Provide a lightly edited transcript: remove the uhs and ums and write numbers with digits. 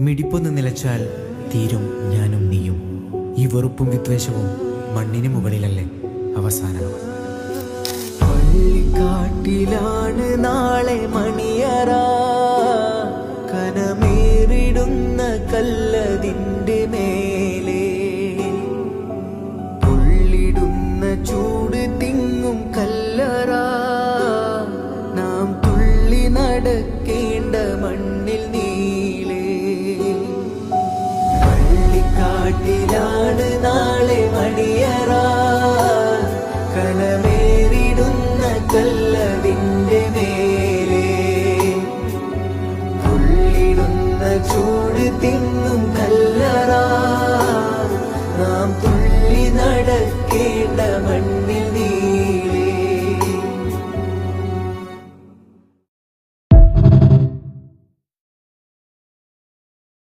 മിടിപ്പൊന്ന് നിലച്ചാൽ തീരും ഞാനും നീയും. ഈ വെറുപ്പും വിദ്വേഷവും മണ്ണിന് മുകളിലല്ലേ അവസാനം. പള്ളിക്കാട്ടിലാണ് നാളെ മണിയറ, കനമേറിടുന്ന കല്ലതിൻ്റെ മേലെ, പൊള്ളിടുന്ന ചൂട് തിങ്ങും കല്ലറ, നാം തുള്ളി നടക്കേണ്ട മണ്ണിൽ നീളേ. പള്ളിക്കാട്ടിലാണ് നാളെ മണിയറ, കനമേറിടുന്ന കല്ലതിൻ്റെ മേലെ, പൊള്ളിടുന്ന ചൂട് തിങ്ങും